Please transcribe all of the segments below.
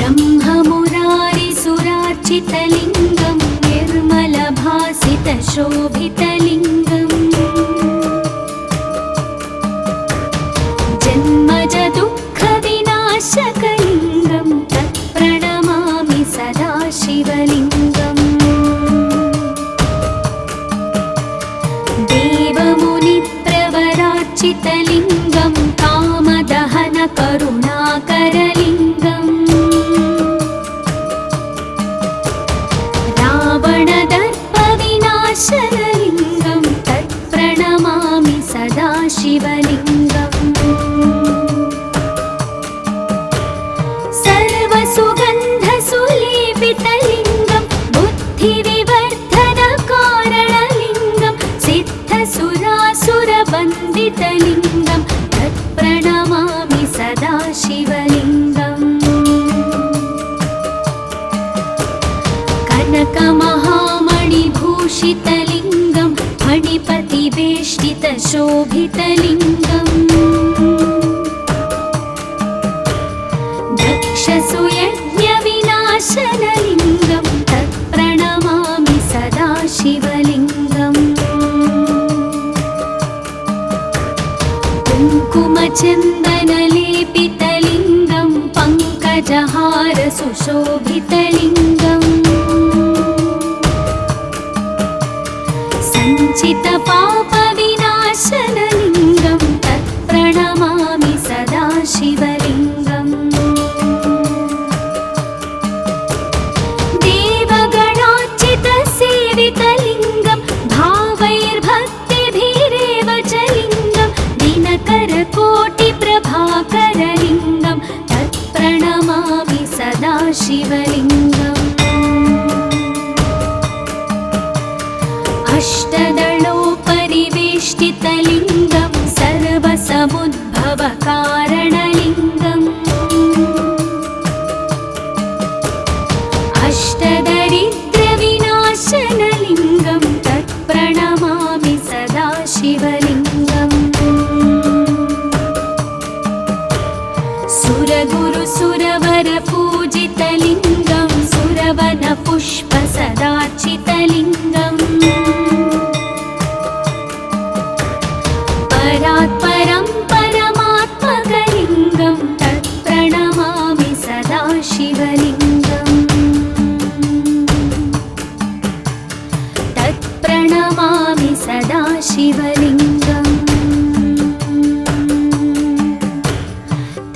ब्रह्ममुरारिसुरार्चितलिङ्गं निर्मलभासितशोभितलिङ्गम् जन्मजदुःखविनाशकलिङ्गं तत्प्रणमामि सदा शिवलिङ्गम् देवमुनिप्रवरार्चितलिङ्गं कामदहनकरुणाकरलिङ्गम् रावणदर्पविनाशनलिङ्गं तत्प्रणमामि सदा शिवलिङ्गम् सर्वसुगन्धसुलेपितलिङ्गं बुद्धिविवर्धनकारणलिङ्गं सिद्धसुरासुरवन्दितलिङ्गं तत्प्रणमामि सदा शिवलिङ्गम् कनकमहामणिभूषितलिङ्गं फणिपतिवेष्टितशोभितलिङ्गम् दक्षसुयज्ञविनाशनलिङ्गं तत्प्रणमामि सदा शिवलिङ्गम् कुङ्कुमचन्दनलेपितलिङ्गं पङ्कजहारसुशोभितलिङ्गम् सञ्चितपापविनाशनलिङ्गं तत्प्रणमामि सदा शिवलिङ्गम् देवगणार्चितसेवितलिङ्गं भावैर्भक्तिभिरेव च लिङ्गं दिनकरकोटिप्रभाकरलिङ्गं तत्प्रणमामि सदा शिवलिङ्गम् अष्टदलोपरिवेष्टितलिङ्गं सर्वसमुद्भवकारणलिङ्गम् अष्टदरिद्रविनाशनलिङ्गं तत्प्रणमामि सदा शिवलिङ्गम् सुरगुरुसुरवरपूजितलिङ्गं सुरवनपुष्पसदार्चितलिङ्गम् परात्परं परमात्मकलिङ्गं तत्प्रणमामि सदा शिवलिङ्गम् तत्प्रणमामि सदा शिवलिङ्गम्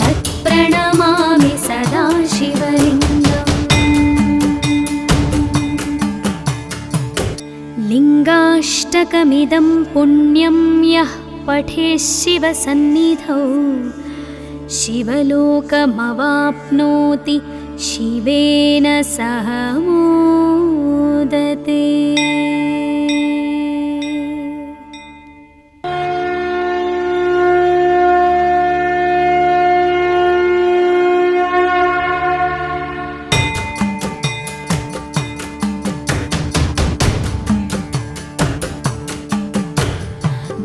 तत्प्रणमामि सदा शिवलिङ्गम् लिङ्गाष्टकमिदं पुण्यं यः पठेत् शिवसन्निधौ शिवलोकमवाप्नोति शिवेन सह मोदते।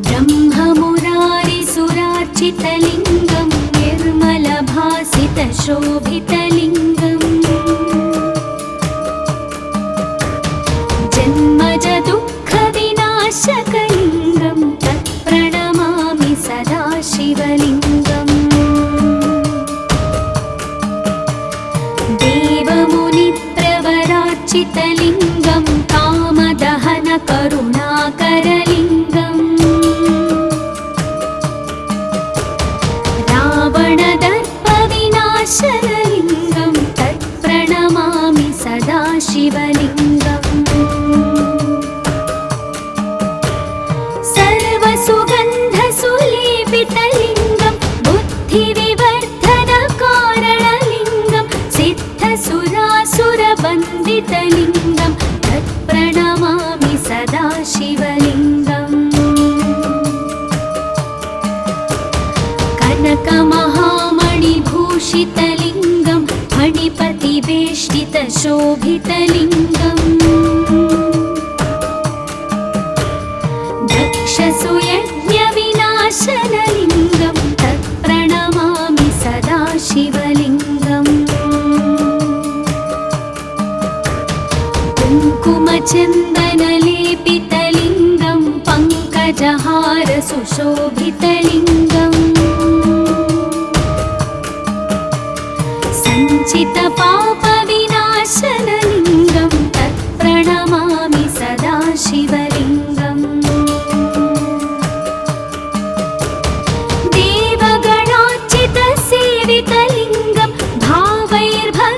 ब्रह्ममुरारिसुरार्चितलिङ्गं निर्मलभासितशोभितलिङ्गम् जन्मजदुःखविनाशकलिङ्गं तत्प्रणमामि सदा शिवलिङ्गम् देवमुनिप्रवरार्चितलिङ्गं कामदहनकरुणाकरलिङ्गम् रावणदर्पविनाशनलिङ्गं तत्प्रणमामि सदा शिवलिङ्गम् सर्वसुगन्धसुलेपितलिङ्गं बुद्धिविवर्धनकारणलिङ्गं सिद्धसुरासुरवन्दितलिङ्गं तत्प्रणमामि सदा शिवलिङ्गम् कनकमहामणिभूषितलिङ्गं फणिपतिवेष्टितशोभितलिङ्गम् दक्षसुयज्ञविनाशनलिङ्गं तत्प्रणमामि सदा शिवलिङ्गम् शोभितलिङ्गम् सञ्चितपापविनाशनलिङ्गं तत्प्रणमामि सदा शिवलिङ्गम् देवगणार्चितसेवितलिङ्गं भावैर्भक्तिभिरेव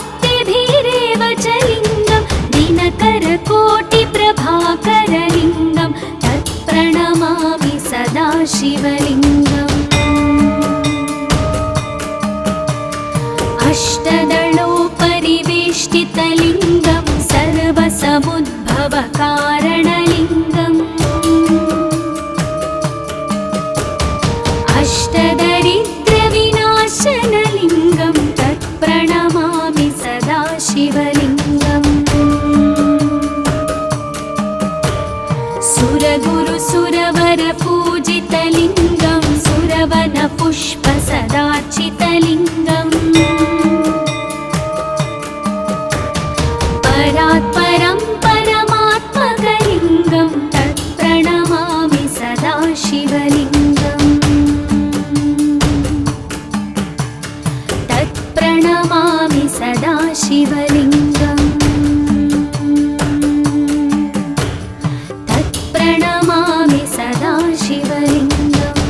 च लिङ्गं दिनकरकोटिप्रभाकरलिङ्गं तत्प्रणमामि सदा शिवलिङ्गम् अष्टदलोपरिवेष्टितलिङ्गं सर्वसमुद्भवकारणलिङ्गम् अष्टदरिद्रविनाशनलिङ्गं तत्प्रणमामि सदा शिवलिङ्गम् सुरगुरुसुरवरपूजितलिङ्गं सुरवनपुष्पसदार्चितलिङ्गम् परात्परं परमात्मकलिङ्गं तत्प्रणमामि सदा शिवलिङ्गम् तत्प्रणमामि सदा शिवलिङ्गम् तत्प्रणमामि सदा शिवलिङ्गम्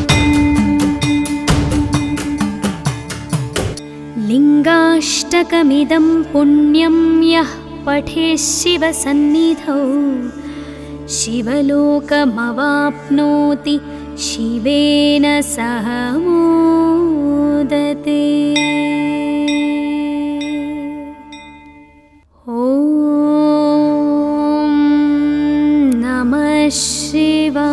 लिङ्गाष्टकमिदं पुण्यं यः पठेत् शिवसन्निधौ शिवलोकमवाप्नोति शिवेन सह मोदते। ॐ नमः शिवाय।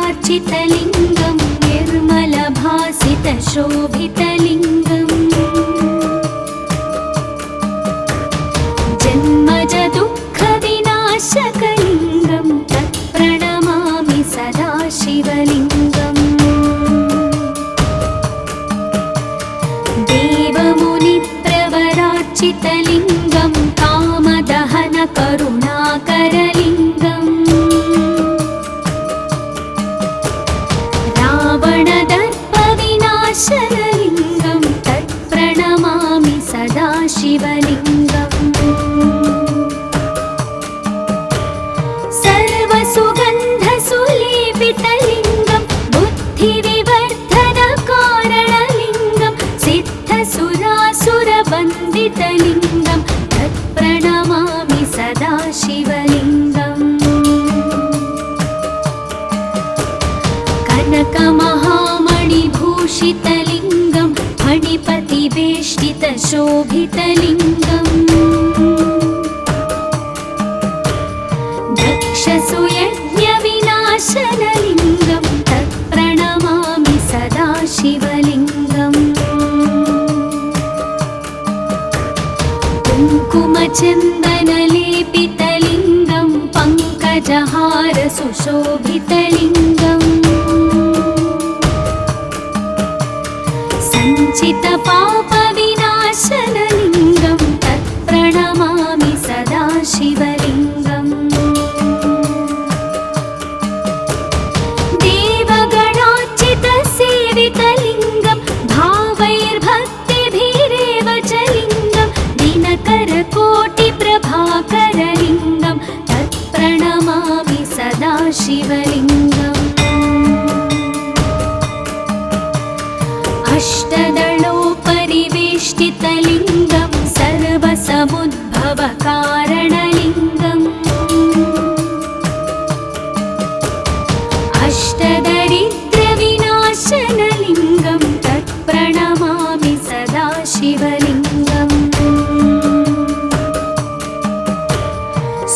ब्रह्ममुरारिसुरार्चितलिङ्गं निर्मलभासितशोभितलिङ्गम् जन्मजदुःखविनाशकलिङ्गं तत्प्रणमामि सदा शिवलिङ्गम् देवमुनिप्रवरार्चितलिङ्गं कामदहनकरुणाकरलिङ्गम् रावणदर्पविनाशनलिङ्गं तत्प्रणमामि सदा शिवलिङ्गम् सर्वसुगन्धसुलेपितलिङ्गं बुद्धिविवर्धनकारणलिङ्गं सिद्धसुरासुरवन्दितलिङ्गं तत्प्रणमामि सदा शिवलिङ्गम् कनकमहामणिभूषितलिङ्गं फणिपतिवेष्टितशोभितलिङ्गम् दक्षसुयज्ञविनाशनलिङ्गं तत्प्रणमामि सदा शिवलिङ्गम् कुङ्कुमचन्दनलेपितलिङ्गं पङ्कजहारसुशोभितलिङ्गम् सञ्चितपापविनाशनलिङ्गं तत्प्रणमामि सदा शिवलिङ्गम् देवगणार्चितसेवितलिङ्गं भावैर्भक्तिभिरेव च लिङ्गं दिनकरकोटिप्रभाकरलिङ्गं तत्प्रणमामि सदा शिवलिङ्गम् अष्टदलोपरिवेष्टितलिङ्गं सर्वसमुद्भवकारणलिङ्गम् अष्टदरिद्रविनाशनलिङ्गं तत्प्रणमामि सदा शिवलिङ्गम्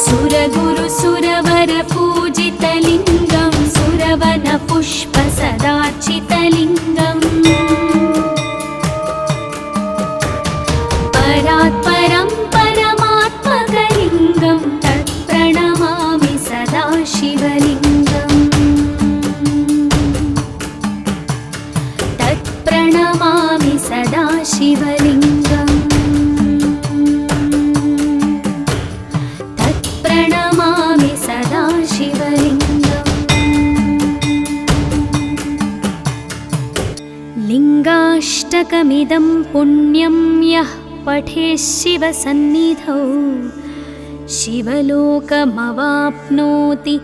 सुरगुरुसुरवरपूजितलिङ्गं सुरवनपुष्पसदार्चितलिङ्गम् परात् परं परमात्मकलिङ्गं तत्प्रणमामि सदा शिवलिङ्गम् तत्प्रणमामि सदा शिवलिङ्गम् तत्प्रणमामि सदा शिवलिङ्गम् लिङ्गाष्टकमिदं पुण्यं यः पठेत् शिवसन्निधौ शिवलोकमवाप्नोति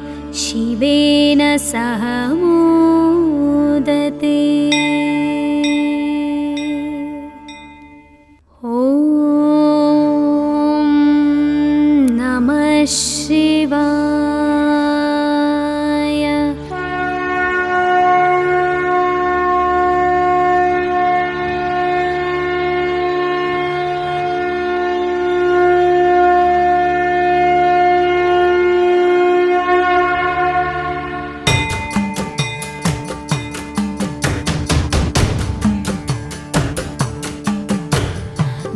शिवेन सह मोदते। ॐ नमः शिवाय।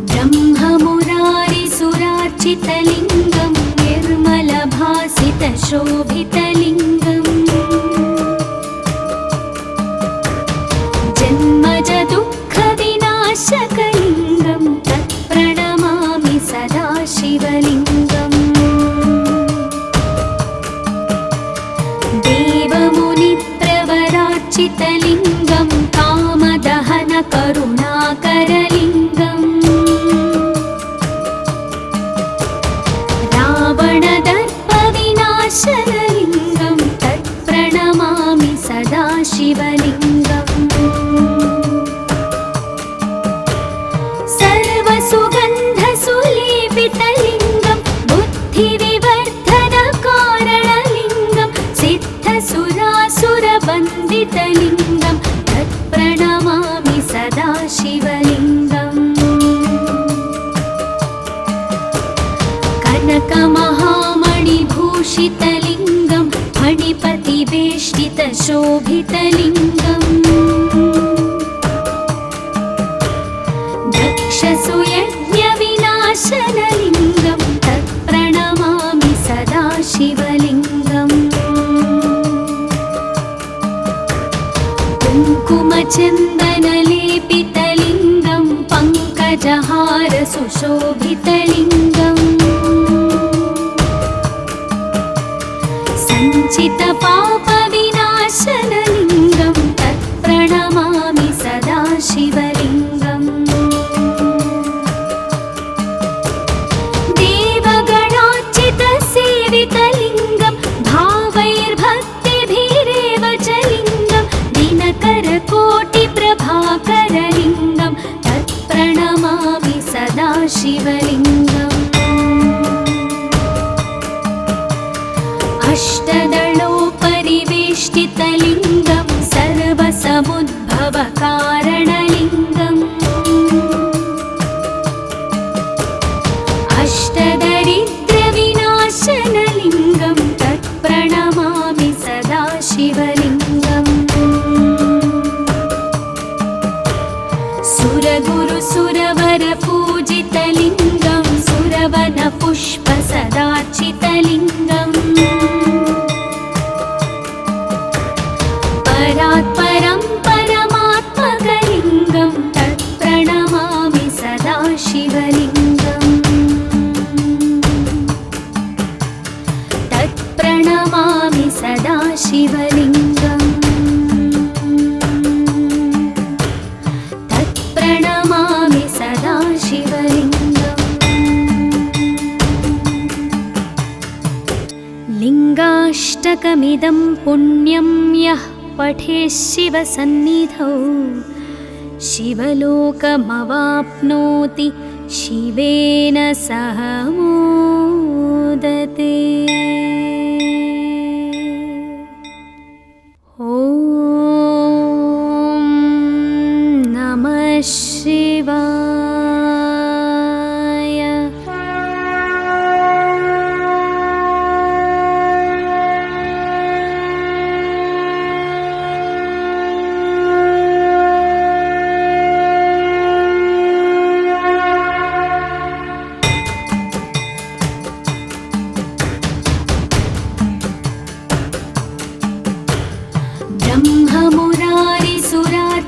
ब्रह्ममुरारिसुरार्चितलिङ्गं निर्मलभासितशोभितलिङ्गम् जन्मजदुःखविनाशकलिङ्गं तत्प्रणमामि सदा शिवलिङ्गम् देवमुनिप्रवरार्चितलिङ्गं कामदहनकरुणाकरलिङ्गम् रावणदर्पविनाशनलिङ्गं तत्प्रणमामि सदा शिवलिङ्गम् सर्वसुगन्धसुलेपितलिङ्गं बुद्धिविवर्धनकारणलिङ्गं सिद्धसुरासुरवन्दितलिङ्गं तत्प्रणमामि सदा शिवलिङ्गम् कनकमहामणिभूषितलिङ्गं फणिपतिवेष्टितशोभितलिङ्गम् दक्षसुयज्ञविनाशनलिङ्गं तत्प्रणमामि सदा शिवलिङ्गम् कुङ्कुमचन्दनलेपितलिङ्गं पङ्कजहारसुशोभितलिङ्गम् सञ्चितपापविनाशनलिङ्गं तत्प्रणमामि सदा शिवलिङ्गम् देवगणार्चितसेवितलिङ्गं भावैर्भक्तिभिरेव च लिङ्गं दिनकरकोटिप्रभाकरलिङ्गं तत्प्रणमामि सदा शिवलिङ्गम् अष्टदलोपरिवेष्टितलिङ्गं सर्वसमुद्भवकारणलिङ्गम् अष्टदरिद्रविनाशनलिङ्गं तत्प्रणमामि सदा शिवलिङ्गम् सुरगुरुसुरवरपूजितलिङ्गं सुरवनपुष्पसदार्चितलिङ्गम् परात् परं परमात्मकलिङ्गं तत्प्रणमामि सदा शिवलिङ्गम् तत्प्रणमामि सदा शिवलिङ्गम् तत्प्रणमामि सदा शिवलिङ्गम् लिङ्गाष्टकमिदं पुण्यं यः पठेत् शिवसन्निधौ शिवलोकमवाप्नोति शिवेन सह मोदते। ॐ नमः शिवाय।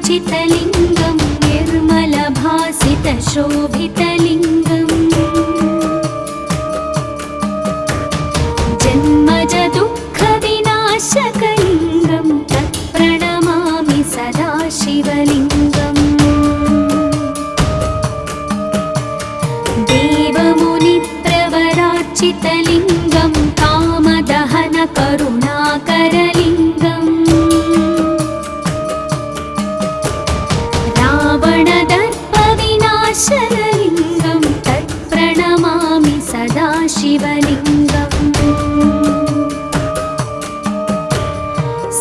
निर्मलभासितलिङ्गं निर्मलभासितशोभितलिङ्गम् जन्मजदुःखविनाशकलिङ्गं तत्प्रणमामि सदा शिवलिङ्गम् देवमुनिप्रवरार्चितलिङ्गं कामदहनकरुणाकरलिङ्गम् रावणदर्पविनाशनलिङ्गं तत्प्रणमामि सदा शिवलिङ्गम्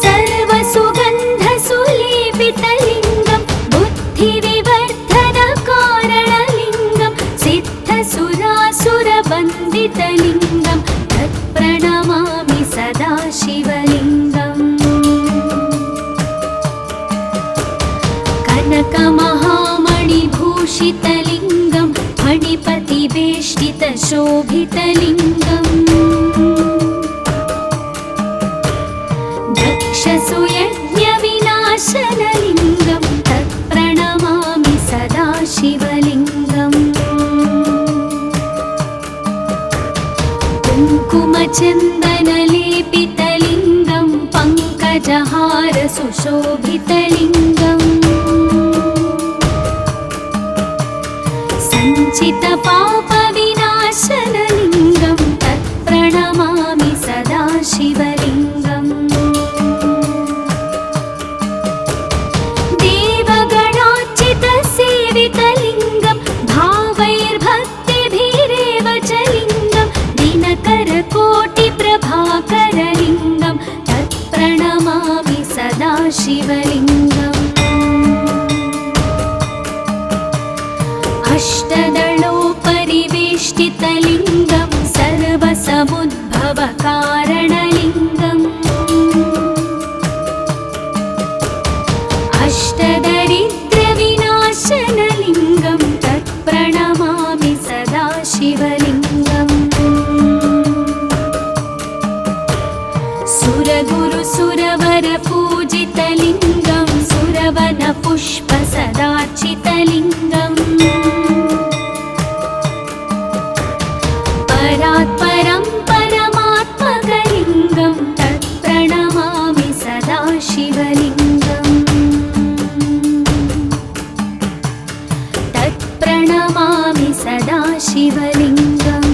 सर्वसुगन्धसुलेपितलिङ्गं बुद्धिविवर्धनकारणलिङ्गं सिद्धसुरासुरवन्दितलिङ्गं तत्प्रणमामि सदा शिवलिङ्गम् कनकमहामणिभूषितलिङ्गं फणिपतिवेष्टितशोभितलिङ्गम् दक्षसुयज्ञविनाशनलिङ्गं तत्प्रणमामि सदा शिवलिङ्गम् कुङ्कुमचन्दनलेपितलिङ्गं पङ्कजहारसुशोभितलिङ्गम् सञ्चितपापविनाशनलिङ्गं तत्प्रणमामि सदा शिवलिङ्गम् देवगणार्चितसेवितलिङ्गं भावैर्भक्तिभिरेव च लिङ्गं दिनकरकोटिप्रभाकरलिङ्गं तत्प्रणमामि सदा शिवलिङ्गम् अष्टदलोपरिवेष्टितलिङ्गं सर्वसमुद्भवकारणलिङ्गम् अष्टदरिद्रविनाशनलिङ्गं तत्प्रणमामि सदा शिवलिङ्गम् सुरगुरुसुरवरपूजितलिङ्गं सुरवनपुष्पसदार्चितलिङ्गम् परात्परं परमात्मकलिङ्गं तत्प्रणमामि सदा शिवलिङ्गम् तत्प्रणमामि सदा शिवलिङ्गम्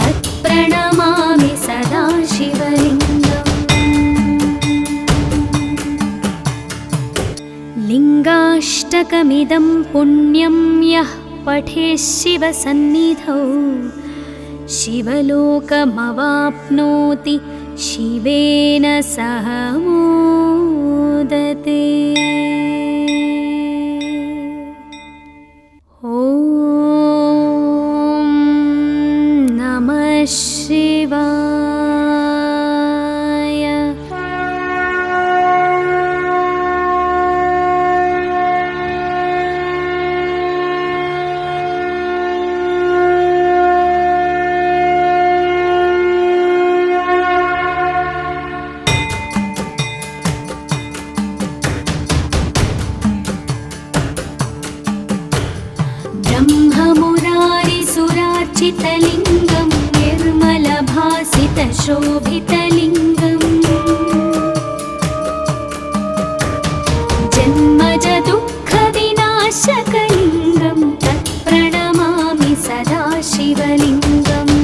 तत्प्रणमामि सदा शिवलिङ्गम् लिङ्गाष्टकमिदं पुण्यं यः पठेत् शिवसन्निधौ शिवलोकमवाप्नोति शिवेन सह मोदते। ॐ नमः शिवाय। ब्रह्ममुरारिसुरार्चितलिङ्गं निर्मलभासितशोभितलिङ्गम् जन्मजदुःखविनाशकलिङ्गं तत्प्रणमामि सदा शिवलिङ्गम्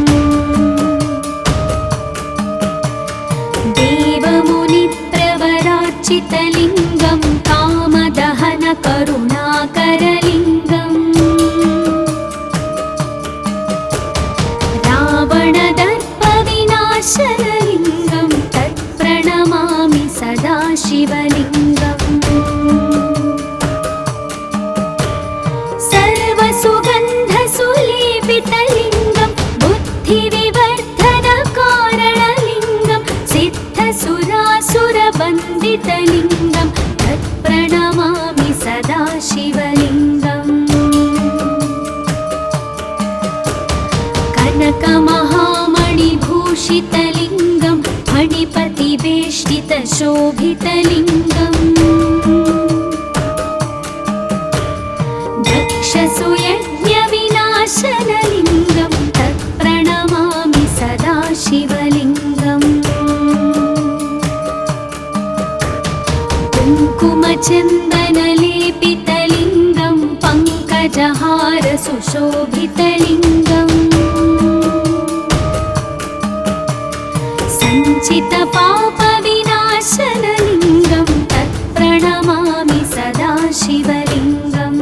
देवमुनिप्रवरार्चितलिङ्गं कामदहनकरुणाकरलिङ्गम् रावणदर्पविनाशनलिङ्गं तत्प्रणमामि सदा शिवलिङ्गम् सर्वसुगन्धसुलेपितलिङ्गं बुद्धिविवर्धनकारणलिङ्गं सिद्धसुरासुरवन्दितलिङ्गं तत्प्रणमामि सदा शिवलिङ्गम् कनकमहामणिभूषितलिङ्गं फणिपतिवे परिवेष्टितशोभितलिङ्गम् दक्षसुयज्ञविनाशनलिङ्गं तत्प्रणमामि सदा शिवलिङ्गम् कुङ्कुमचन्दनलेपितलिङ्गं पङ्कजहारसुशोभितलिङ्गम् सञ्चितपापविनाशनलिङ्गं तत्प्रणमामि सदा शिवलिङ्गम्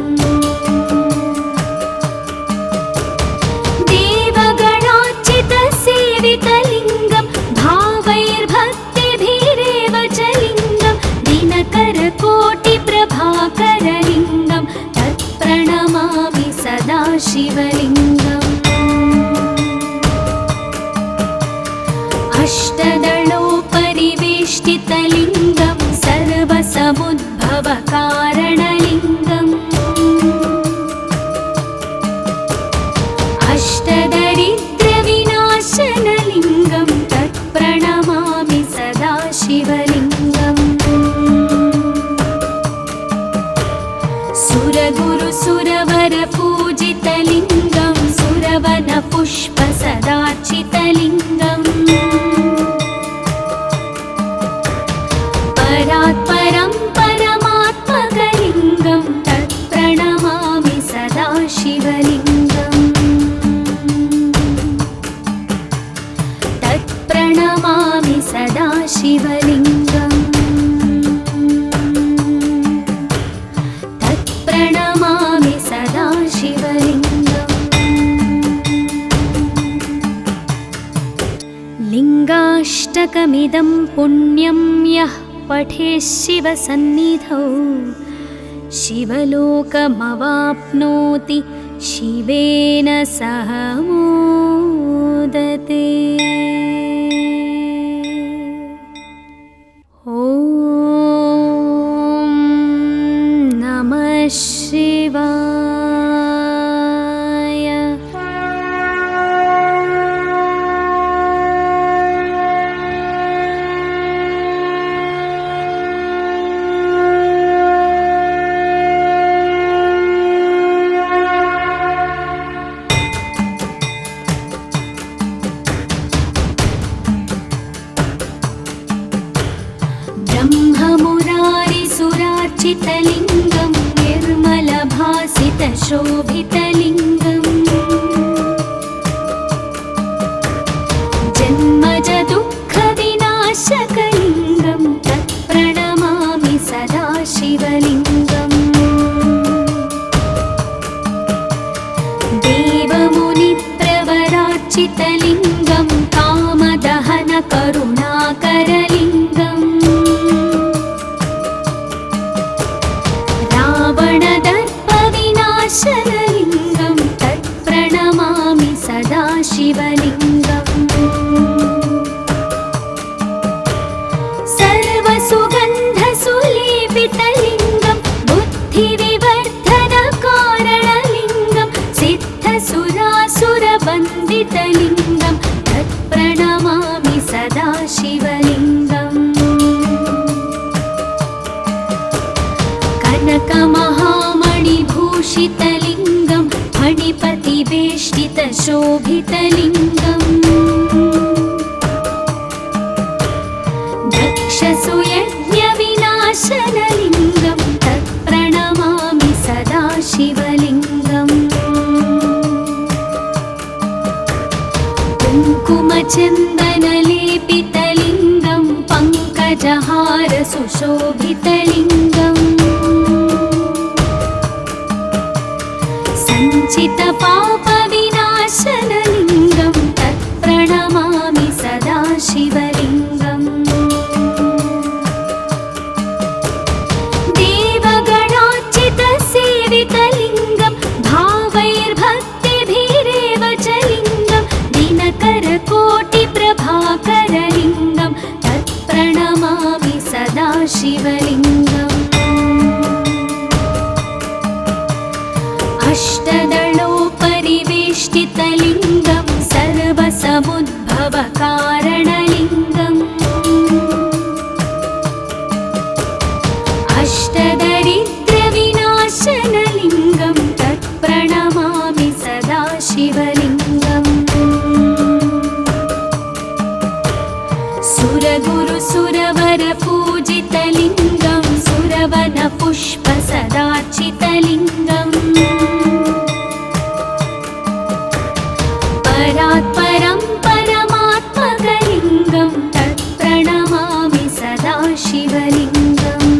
देवगणार्चितसेवितलिङ्गं भावैर्भक्तिभिरेव च लिङ्गं दिनकरकोटिप्रभाकरलिङ्गं तत्प्रणमामि सदा शिवलिङ्गम् अष्टदलोपरिवेष्टितलिङ्गं सर्वसमुद्भवकारणलिङ्गम् अष्टदरिद्रविनाशनलिङ्गं तत्प्रणमामि सदा शिवलिङ्गम् सुरगुरुसुरवरपूजितलिङ्गं सुरवनपुष्पसदार्चितलिङ्गम् परात्परं परमात्मकलिङ्गं तत्प्रणमामि सदा शिवलिङ्गम् तत्प्रणमामि सदा शिवलिङ्गम् तत्प्रणमामि सदा शिवलिङ्गम् लिङ्गाष्टकमिदं पुण्यं यः पठेत् शिवसन्निधौ शिवलोकमवाप्नोति शिवेन सह मोदते। ॐ नमः शिवाय। ब्रह्ममुरारिसुरार्चितलिङ्गं निर्मलभासितशोभितलिङ्गम् जन्मजदुःखविनाशकलिङ्गं तत्प्रणमामि सदा शिवलिङ्गम् देवमुनिप्रवरार्चितलिङ्गं कामदहनकरुणाकरलिङ्गम् रावणदर्पविनाशनलिङ्गं तत्प्रणमामि सदा शिवलिङ्गम् सर्वसुगन्धसुलेपितलिङ्गं बुद्धिविवर्धनकारणलिङ्गं सिद्धसुरासुरवन्दितलिङ्गं तत्प्रणमामि सदा शिवलिङ्गम् कनकमहामणिभूषितलिङ्गं फणिपतिवेष्टितशोभितलिङ्गम् दक्षसुयज्ञविनाशनलिङ्गं तत्प्रणमामि सदा शिवलिङ्गम् कुङ्कुमचन्दनलेपितलिङ्गं पङ्कजहारसुशोभितलिङ्गम् सञ्चितपापविनाशनलिङ्गं तत्प्रणमामि सदा शिवलिङ्गम् देवगणार्चितसेवितलिङ्गं भावैर्भक्तिभिरेव च लिङ्गं दिनकरकोटिप्रभाकरलिङ्गं तत्प्रणमामि सदा शिवलिङ्गम् अष्टदलोपरिवेष्टितलिङ्गं सर्वसमुद्भवकारणलिङ्गम् परात् परं परमात्मकलिङ्गं तत्प्रणमामि सदा शिवलिङ्गम्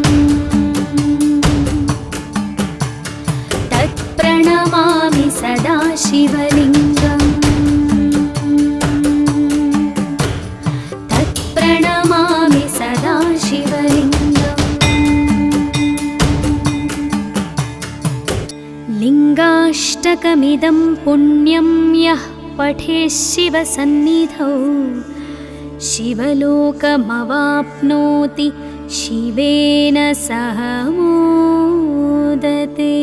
तत्प्रणमामि सदा शिवलिङ्गम् तत्प्रणमामि सदा शिवलिङ्गम् लिङ्गाष्टकमिदं पुण्यं यः पठेत् शिवसन्निधौ शिवलोकमवाप्नोति शिवेन सह मोदते।